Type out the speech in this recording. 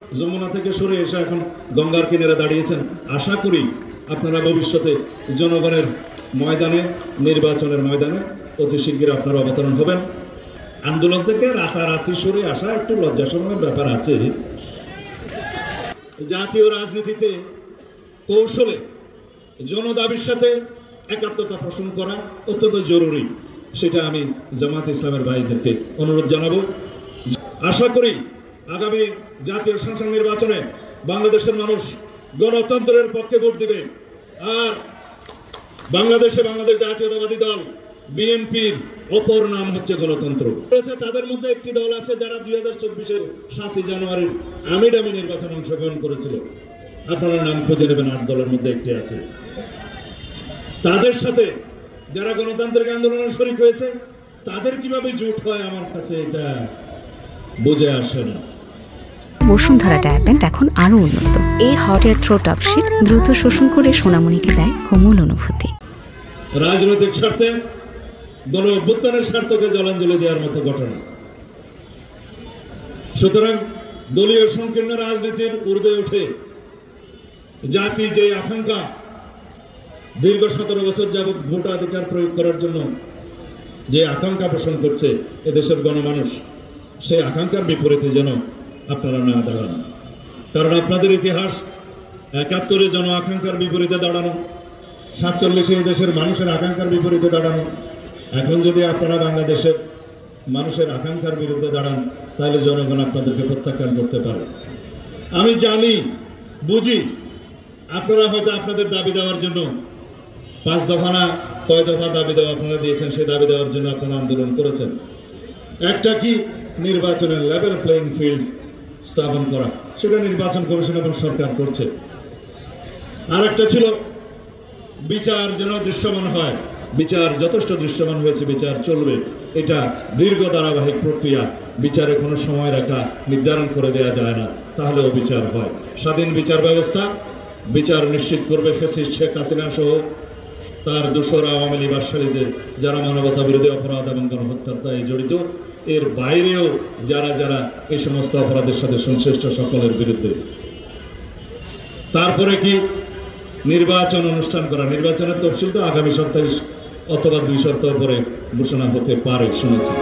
যমুনা থেকে সরে এসে এখন গঙ্গার কিনারে দাঁড়িয়েছেন। আশা করি আপনারা ভবিষ্যতে জনগণের ময়দানে, নির্বাচনের ময়দানে অতি শীঘ্র আপনারা অবতরণ হবেন। আন্দোলন থেকে রাতারাতি সরে আসা একটু লজ্জাশরমের ব্যাপার আছে। জাতীয় রাজনীতিতে কৌশলে জনদাবির সাথে একাত্মতা পোষণ করা অত্যন্ত জরুরি। সেটা আমি জামাত ইসলামের ভাইদেরকে অনুরোধ জানাবো। আশা করি আগামী জাতীয় সংসদ নির্বাচনে বাংলাদেশের মানুষ গণতন্ত্রের পক্ষে ভোট দিবে। আর বাংলাদেশ জাতীয়তাবাদী দল বিএনপির অপর নাম হচ্ছে গণতন্ত্র। তাদের মধ্যে একটি দল আছে যারা 2024-এর 7 জানুয়ারির আমিডামি নির্বাচনে অংশগ্রহণ করেছিল। আপনারা নাম খুঁজে নেবেন, 8 দলের মধ্যে একটি আছে। তাদের সাথে যারা গণতান্ত্রিক আন্দোলনে শরীক হয়েছে তাদের কিভাবে জোট হয় আমার কাছে এটা বুঝে আসে না। বসুন্ধরা ডায়াপেন্ট এখন আরো উন্নত। এই hot air through top sheet দ্রুত শোষণ করে সোনামণিকে দেয় কোমল অনুভূতি। রাজনৈতিক স্বার্থে, গণ অভ্যুত্থানের স্বার্থকে জলাঞ্জলি দেওয়ার মতো ঘটনা। সুতরাং দলীয় সংকীর্ণ রাজনীতির ঊর্ধ্বে উঠে জাতি যে আকাঙ্ক্ষা দীর্ঘ 17 বছর যাবৎ ভোটাধিকার প্রয়োগ করার জন্য যে আকাঙ্ক্ষা পোষণ করছে এদেশের গণমানুষ, সেই আকাঙ্ক্ষার বিপরীতে যেন আপনারা না দাঁড়ান। কারণ আপনাদের ইতিহাস 71-এ জন আকাঙ্ক্ষার বিপরীতে দাঁড়ানো, 47-এ দেশের মানুষের আকাঙ্ক্ষার বিপরীতে দাঁড়ানো। এখন যদি আপনারা বাংলাদেশের মানুষের আকাঙ্ক্ষার বিরুদ্ধে দাঁড়ান তাহলে জনগণ আপনাদেরকে প্রত্যাখ্যান করতে পারে। আমি জানি, বুঝি আপনারা হয়তো আপনাদের দাবি দেওয়ার জন্য 5 দফা না কয় দফা দাবি দেওয়া আপনারা দিয়েছেন, সেই দাবি দেওয়ার জন্য আপনারা আন্দোলন করেছেন। একটা কি নির্বাচনের লেভেল প্লেইং ফিল্ড স্থাপন করা, সেটা নির্বাচন কমিশন এবং সরকার করছে। আর একটা ছিল বিচার যেন দৃশ্যমান হয়। বিচার যথেষ্ট দৃশ্যমান হয়েছে, বিচার চলবে। এটা দীর্ঘ ধারাবাহিক প্রক্রিয়া। বিচারে কোনো সময় রেখা নির্ধারণ করে দেওয়া যায় না, তাহলে অবিচার হয়। স্বাধীন বিচার ব্যবস্থা বিচার নিশ্চিত করবে ফ্যাসিস্ট শেখ হাসিনা সহ তার দোসরা আওয়ামী লীগ বাদশালীদের যারা মানবতা বিরোধী অপরাধ এবং গণহত্যার দায়ে জড়িত, এর বাইরেও যারা যারা এই সমস্ত অপরাধের সাথে সংশ্লিষ্ট সকলের বিরুদ্ধে। তারপরে কি নির্বাচন অনুষ্ঠান করা। নির্বাচনের তফসিল তো আগামী সপ্তাহে অথবা 2 সপ্তাহ পরে ঘোষণা হতে পারে শুনেছি।